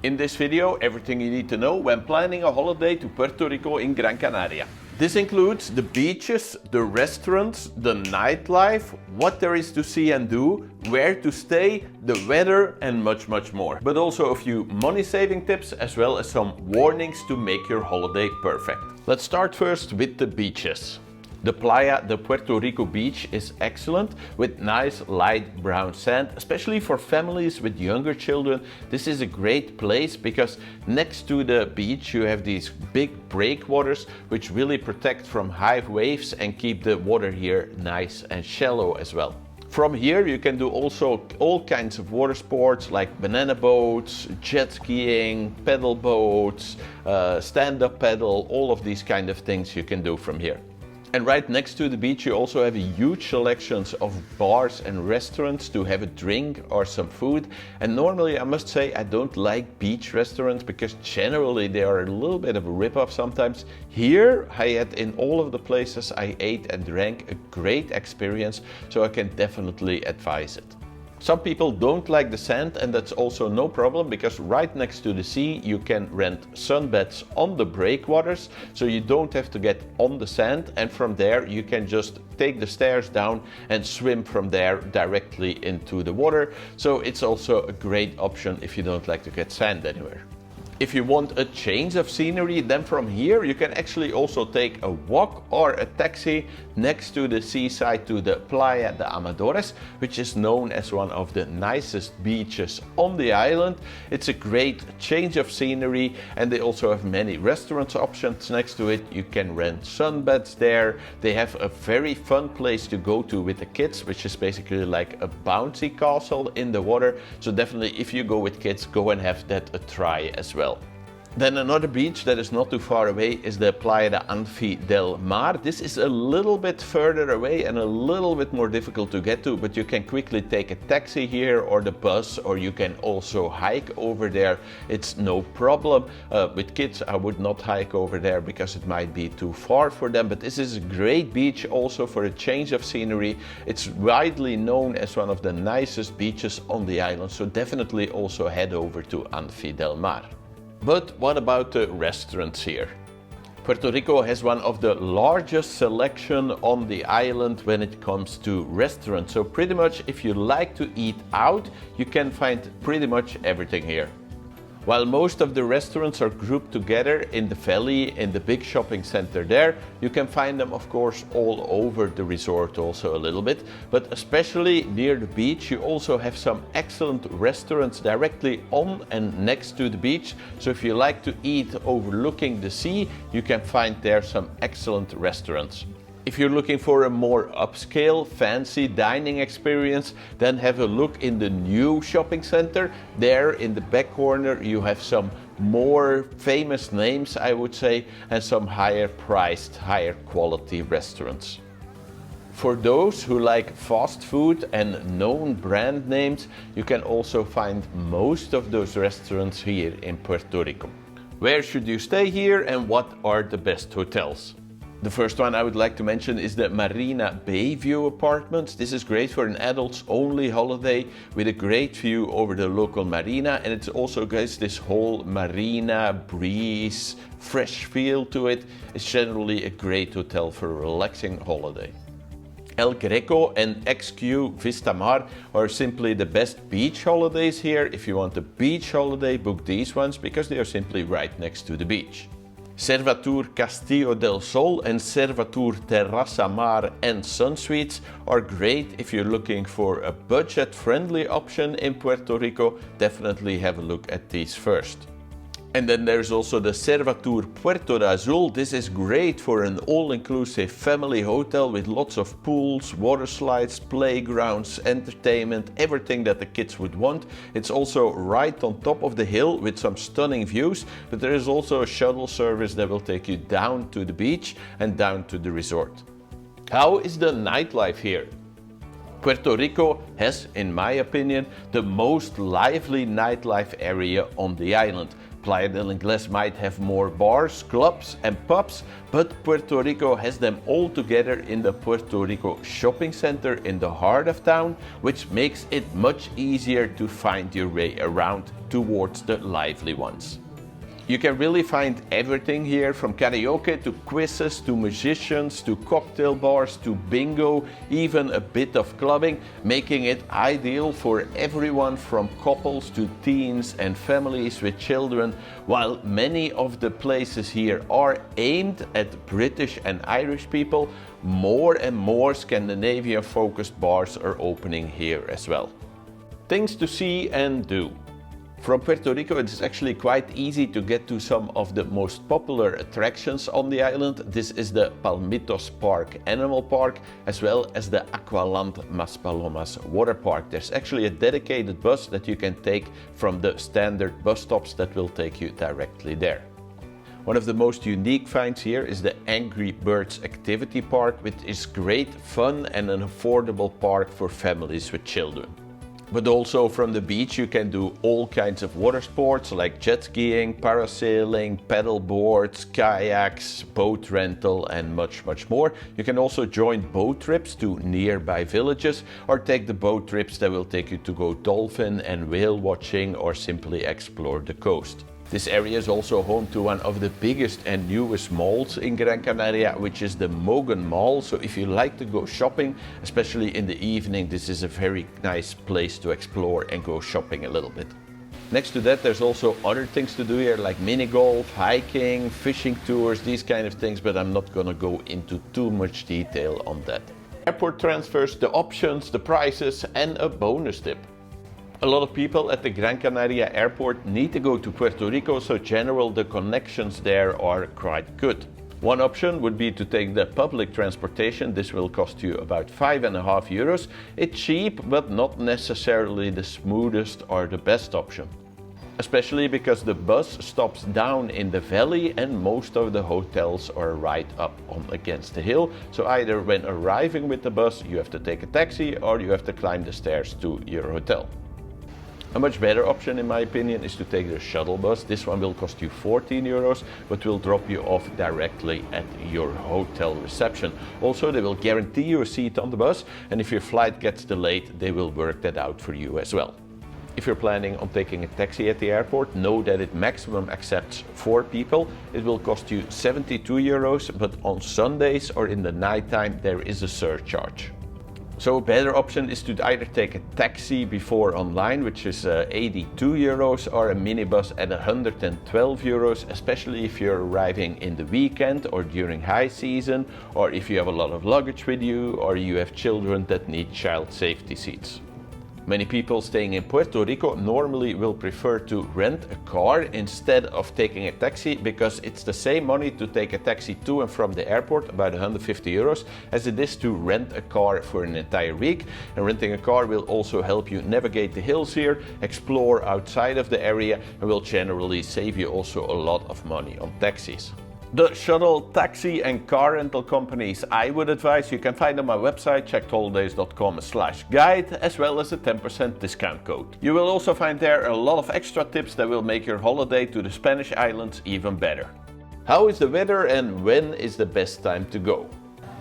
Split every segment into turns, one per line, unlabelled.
In this video, everything you need to know when planning a holiday to Puerto Rico in Gran Canaria. This includes the beaches, the restaurants, the nightlife, what there is to see and do, where to stay, the weather and much more. But also a few money saving tips as well as some warnings to make your holiday perfect. Let's start first with the beaches. The Playa de Puerto Rico beach is excellent with nice light brown sand, especially for families with younger children. This is a great place because next to the beach you have these big breakwaters which really protect from high waves and keep the water here nice and shallow as well. From here you can do also all kinds of water sports like banana boats, jet skiing, pedal boats, stand-up paddle, all of these kind of things you can do from here. And right next to the beach you also have a huge selections of bars and restaurants to have a drink or some food. And normally I must say I don't like beach restaurants because generally they are a little bit of a rip-off sometimes. Here I had in all of the places I ate and drank a great experience, so I can definitely advise it. Some people don't like the sand, and that's also no problem because right next to the sea you can rent sunbeds on the breakwaters, so you don't have to get on the sand, and from there you can just take the stairs down and swim from there directly into the water. So it's also a great option if you don't like to get sand anywhere. If you want a change of scenery, then from here you can actually also take a walk or a taxi next to the seaside to the Playa de Amadores, which is known as one of the nicest beaches on the island. It's a great change of scenery, and they also have many restaurant options next to it. You can rent sunbeds there. They have a very fun place to go to with the kids, which is basically like a bouncy castle in the water. So definitely if you go with kids, go and have that a try as well. Then another beach that is not too far away is the Playa de Anfi del Mar. This is a little bit further away and a little bit more difficult to get to, but you can quickly take a taxi here or the bus, or you can also hike over there. It's no problem. With kids I would not hike over there because it might be too far for them, but this is a great beach also for a change of scenery. It's widely known as one of the nicest beaches on the island, so definitely also head over to Anfi del Mar. But what about the restaurants here? Puerto Rico has one of the largest selection on the island when it comes to restaurants. So pretty much if you like to eat out, you can find pretty much everything here. While most of the restaurants are grouped together in the valley, in the big shopping center there, you can find them of course all over the resort also a little bit, but especially near the beach you also have some excellent restaurants directly on and next to the beach. So if you like to eat overlooking the sea, you can find there some excellent restaurants. If you're looking for a more upscale, fancy dining experience, then have a look in the new shopping center. There in the back corner you have some more famous names, I would say, and some higher priced, higher quality restaurants. For those who like fast food and known brand names, you can also find most of those restaurants here in Puerto Rico. Where should you stay here and what are the best hotels? The first one I would like to mention is the Marina Bayview Apartments. This is great for an adults only holiday with a great view over the local marina, and it also gets this whole marina breeze, fresh feel to it. It's generally a great hotel for a relaxing holiday. El Greco and XQ Vistamar are simply the best beach holidays here. If you want a beach holiday, book these ones because they are simply right next to the beach. Servatur Castillo del Sol and Servatur Terrasamar and Sun Suites are great if you're looking for a budget-friendly option in Puerto Rico. Definitely have a look at these first. And then there's also the Servatur Puerto Azul. This is great for an all-inclusive family hotel with lots of pools, water slides, playgrounds, entertainment, everything that the kids would want. It's also right on top of the hill with some stunning views, but there is also a shuttle service that will take you down to the beach and down to the resort. How is the nightlife here? Puerto Rico has, in my opinion, the most lively nightlife area on the island. Playa del Inglés might have more bars, clubs and pubs, but Puerto Rico has them all together in the Puerto Rico Shopping Centre in the heart of town, which makes it much easier to find your way around towards the lively ones. You can really find everything here, from karaoke to quizzes to musicians to cocktail bars to bingo, even a bit of clubbing, making it ideal for everyone from couples to teens and families with children. While many of the places here are aimed at British and Irish people, more and more Scandinavian-focused bars are opening here as well. Things to see and do. From Puerto Rico, it is actually quite easy to get to some of the most popular attractions on the island. This is the Palmitos Park Animal Park, as well as the Aqualand Maspalomas Water Park. There's actually a dedicated bus that you can take from the standard bus stops that will take you directly there. One of the most unique finds here is the Angry Birds Activity Park, which is great fun and an affordable park for families with children. But also from the beach you can do all kinds of water sports like jet skiing, parasailing, paddle boards, kayaks, boat rental and much more. You can also join boat trips to nearby villages or take the boat trips that will take you to go dolphin and whale watching or simply explore the coast. This area is also home to one of the biggest and newest malls in Gran Canaria, which is the Mogan Mall. So if you like to go shopping, especially in the evening, this is a very nice place to explore and go shopping a little bit. Next to that, there's also other things to do here, like mini golf, hiking, fishing tours, these kind of things, but I'm not gonna go into too much detail on that. Airport transfers, the options, the prices, and a bonus tip. A lot of people at the Gran Canaria airport need to go to Puerto Rico, so generally the connections there are quite good. One option would be to take the public transportation. This will cost you about €5.50. It's cheap, but not necessarily the smoothest or the best option. Especially because the bus stops down in the valley and most of the hotels are right up on against the hill. So either when arriving with the bus you have to take a taxi or you have to climb the stairs to your hotel. A much better option in my opinion is to take the shuttle bus. This one will cost you €14, but will drop you off directly at your hotel reception. Also, they will guarantee you a seat on the bus, and if your flight gets delayed, they will work that out for you as well. If you're planning on taking a taxi at the airport, know that it maximum accepts 4 people. It will cost you €72, but on Sundays or in the nighttime there is a surcharge. So a better option is to either take a taxi before online, which is €82, or a minibus at €112, especially if you're arriving in the weekend or during high season, or if you have a lot of luggage with you, or you have children that need child safety seats. Many people staying in Puerto Rico normally will prefer to rent a car instead of taking a taxi, because it's the same money to take a taxi to and from the airport, about €150, as it is to rent a car for an entire week. And renting a car will also help you navigate the hills here, explore outside of the area, and will generally save you also a lot of money on taxis. The shuttle, taxi and car rental companies I would advise, you can find on my website checkedholidays.com/guide, as well as a 10% discount code. You will also find there a lot of extra tips that will make your holiday to the Spanish islands even better. How is the weather and when is the best time to go?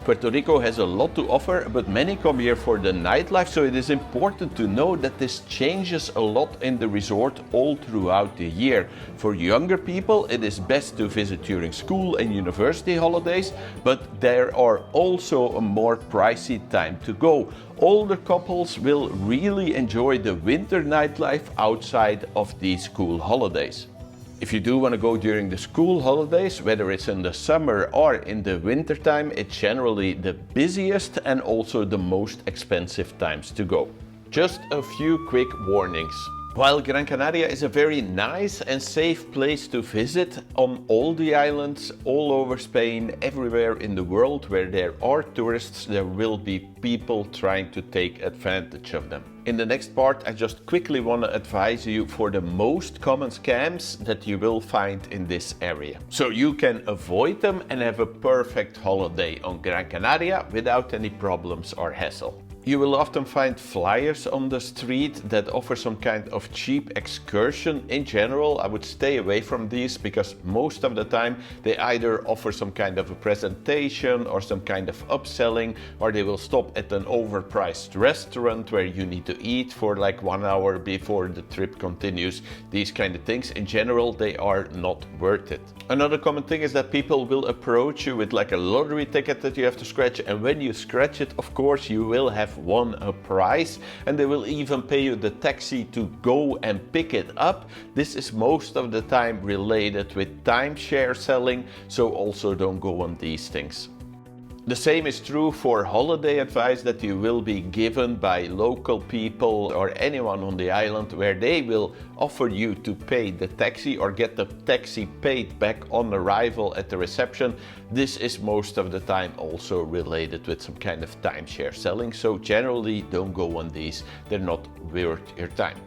Puerto Rico has a lot to offer, but many come here for the nightlife, so it is important to know that this changes a lot in the resort all throughout the year. For younger people, it is best to visit during school and university holidays, but there are also a more pricey time to go. Older couples will really enjoy the winter nightlife outside of these school holidays. If you do want to go during the school holidays, whether it's in the summer or in the winter time, it's generally the busiest and also the most expensive times to go. Just a few quick warnings. While Gran Canaria is a very nice and safe place to visit on all the islands, all over Spain, everywhere in the world where there are tourists, there will be people trying to take advantage of them. In the next part, I just quickly want to advise you for the most common scams that you will find in this area, so you can avoid them and have a perfect holiday on Gran Canaria without any problems or hassle. You will often find flyers on the street that offer some kind of cheap excursion. In general, I would stay away from these because most of the time they either offer some kind of a presentation or some kind of upselling, or they will stop at an overpriced restaurant where you need to eat for like 1 hour before the trip continues. These kind of things, in general, they are not worth it. Another common thing is that people will approach you with like a lottery ticket that you have to scratch, and when you scratch it, of course, you will have won a prize, and they will even pay you the taxi to go and pick it up. This is most of the time related with timeshare selling, so also don't go on these things. The same is true for holiday advice that you will be given by local people or anyone on the island, where they will offer you to pay the taxi or get the taxi paid back on arrival at the reception. This is most of the time also related with some kind of timeshare selling, so generally don't go on these. They're not worth your time.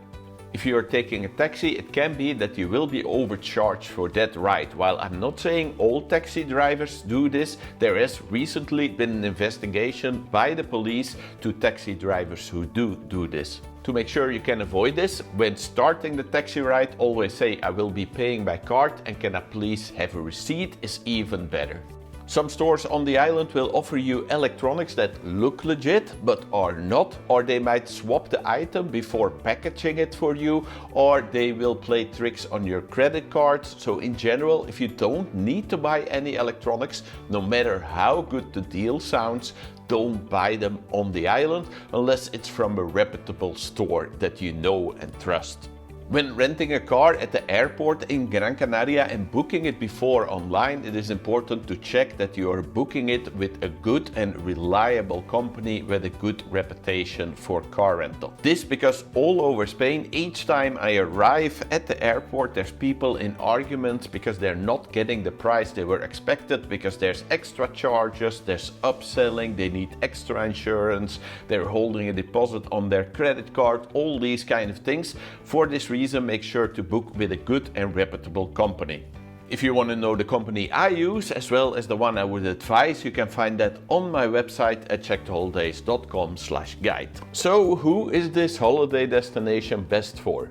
If you are taking a taxi, it can be that you will be overcharged for that ride. While I'm not saying all taxi drivers do this, there has recently been an investigation by the police to taxi drivers who do this. To make sure you can avoid this, when starting the taxi ride, always say I will be paying by card and can I please have a receipt is even better. Some stores on the island will offer you electronics that look legit but are not, or they might swap the item before packaging it for you, or they will play tricks on your credit cards. So in general, if you don't need to buy any electronics, no matter how good the deal sounds, don't buy them on the island unless it's from a reputable store that you know and trust. When renting a car at the airport in Gran Canaria and booking it before online, it is important to check that you are booking it with a good and reliable company with a good reputation for car rental. This because all over Spain, each time I arrive at the airport, there's people in arguments because they're not getting the price they were expected, because there's extra charges, there's upselling, they need extra insurance, they're holding a deposit on their credit card, all these kind of things. For this reason, make sure to book with a good and reputable company. If you want to know the company I use as well as the one I would advise, you can find that on my website at checkedholidays.com/guide. So who is this holiday destination best for?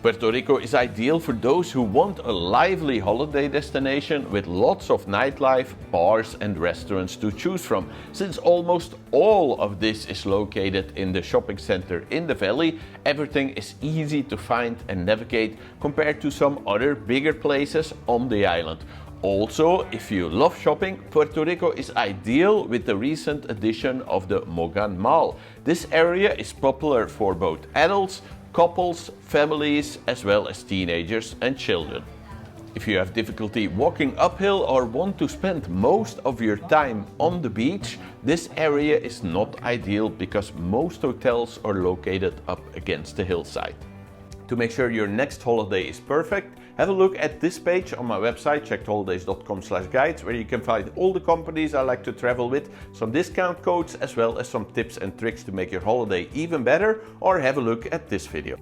Puerto Rico is ideal for those who want a lively holiday destination with lots of nightlife, bars and restaurants to choose from. Since almost all of this is located in the shopping center in the valley, everything is easy to find and navigate compared to some other bigger places on the island. Also, if you love shopping, Puerto Rico is ideal with the recent addition of the Mogan Mall. This area is popular for both adults, couples, families, as well as teenagers and children. If you have difficulty walking uphill or want to spend most of your time on the beach, this area is not ideal because most hotels are located up against the hillside. To make sure your next holiday is perfect, have a look at this page on my website, checkedholidays.com/guides, where you can find all the companies I like to travel with, some discount codes, as well as some tips and tricks to make your holiday even better, or have a look at this video.